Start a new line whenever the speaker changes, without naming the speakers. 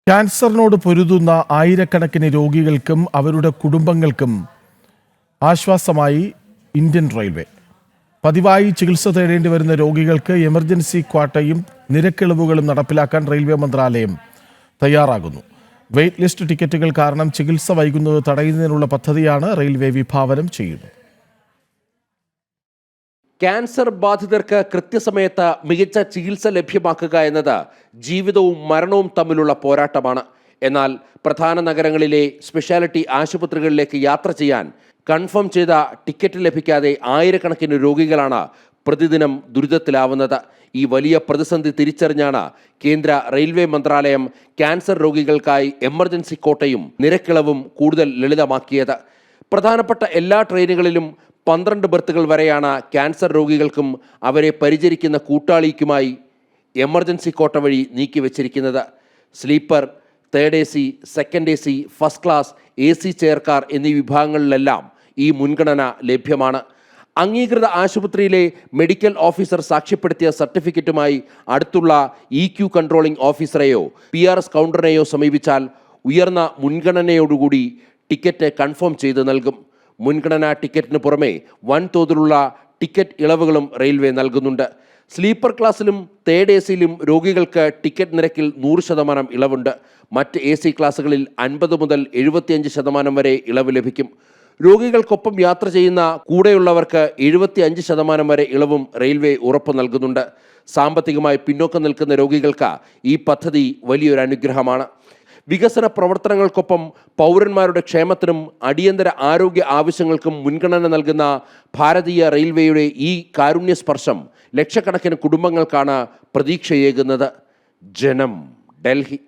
ക്യാൻസറിനോട് പൊരുതുന്ന ആയിരക്കണക്കിന് രോഗികൾക്കും അവരുടെ കുടുംബങ്ങൾക്കും ആശ്വാസമായി ഇന്ത്യൻ റെയിൽവേ. പതിവായി ചികിത്സ തേടേണ്ടി വരുന്ന രോഗികൾക്ക് എമർജൻസി ക്വാട്ടയും നിരക്കിളവുകളും നടപ്പിലാക്കാൻ റെയിൽവേ മന്ത്രാലയം തയ്യാറാകുന്നു. വെയിറ്റ് ലിസ്റ്റ് ടിക്കറ്റുകൾ കാരണം ചികിത്സ വൈകുന്നത് തടയുന്നതിനുള്ള പദ്ധതിയാണ് റെയിൽവേ വിഭാവനം ചെയ്യുന്നത്.
ക്യാൻസർ ബാധിതർക്ക് കൃത്യസമയത്ത് മികച്ച ചികിത്സ ലഭ്യമാക്കുക എന്നത് ജീവിതവും മരണവും തമ്മിലുള്ള പോരാട്ടമാണ്. എന്നാൽ പ്രധാന നഗരങ്ങളിലെ സ്പെഷ്യാലിറ്റി ആശുപത്രികളിലേക്ക് യാത്ര ചെയ്യാൻ കൺഫേം ചെയ്ത ടിക്കറ്റ് ലഭിക്കാതെ ആയിരക്കണക്കിന് രോഗികളാണ് പ്രതിദിനം ദുരിതത്തിലാവുന്നത്. ഈ വലിയ പ്രതിസന്ധി തിരിച്ചറിഞ്ഞാണ് കേന്ദ്ര റെയിൽവേ മന്ത്രാലയം ക്യാൻസർ രോഗികൾക്കായി എമർജൻസി കോട്ടയും നിരക്കിളവും കൂടുതൽ ലളിതമാക്കിയത്. പ്രധാനപ്പെട്ട എല്ലാ ട്രെയിനുകളിലും 12 ബർത്തുകൾ വരെയാണ് ക്യാൻസർ രോഗികൾക്കും അവരെ പരിചരിക്കുന്ന കൂട്ടാളിക്കുമായി എമർജൻസി കോട്ട വഴി നീക്കിവെച്ചിരിക്കുന്നത്. Sleeper, third AC, second AC, first class, AC chair car എന്നീ വിഭാഗങ്ങളിലെല്ലാം ഈ മുൻഗണന ലഭ്യമാണ്. അംഗീകൃത ആശുപത്രിയിലെ മെഡിക്കൽ ഓഫീസർ സാക്ഷ്യപ്പെടുത്തിയ സർട്ടിഫിക്കറ്റുമായി അടുത്തുള്ള EQ കൺട്രോളിംഗ് ഓഫീസറെയോ PRS കൗണ്ടറിനെയോ സമീപിച്ചാൽ ഉയർന്ന മുൻഗണനയോടുകൂടി ടിക്കറ്റ് കൺഫേം ചെയ്ത് നൽകും. മുൻഗണനാ ടിക്കറ്റിന് പുറമെ വൻതോതിലുള്ള ടിക്കറ്റ് ഇളവുകളും റെയിൽവേ നൽകുന്നുണ്ട്. സ്ലീപ്പർ ക്ലാസ്സിലും തേർഡ് ACയിലും രോഗികൾക്ക് ടിക്കറ്റ് നിരക്കിൽ 100% ഇളവുണ്ട്. മറ്റ് AC ക്ലാസ്സുകളിൽ 50 മുതൽ 75% വരെ ഇളവ് ലഭിക്കും. രോഗികൾക്കൊപ്പം യാത്ര ചെയ്യുന്ന കൂടെയുള്ളവർക്ക് 75% വരെ ഇളവും റെയിൽവേ ഉറപ്പു നൽകുന്നുണ്ട്. സാമ്പത്തികമായി പിന്നോക്കം നിൽക്കുന്ന രോഗികൾക്ക് ഈ പദ്ധതി വലിയൊരു അനുഗ്രഹമാണ്. വികസന പ്രവർത്തനങ്ങൾക്കൊപ്പം പൗരന്മാരുടെ ക്ഷേമത്തിനും അടിയന്തര ആരോഗ്യ ആവശ്യങ്ങൾക്കും മുൻഗണന നൽകുന്ന ഭാരതീയ റെയിൽവേയുടെ ഈ കാരുണ്യ സ്പർശം ലക്ഷക്കണക്കിന് കുടുംബങ്ങൾക്കാണ് പ്രതീക്ഷയേകുന്നത്. ജനം, ഡൽഹി.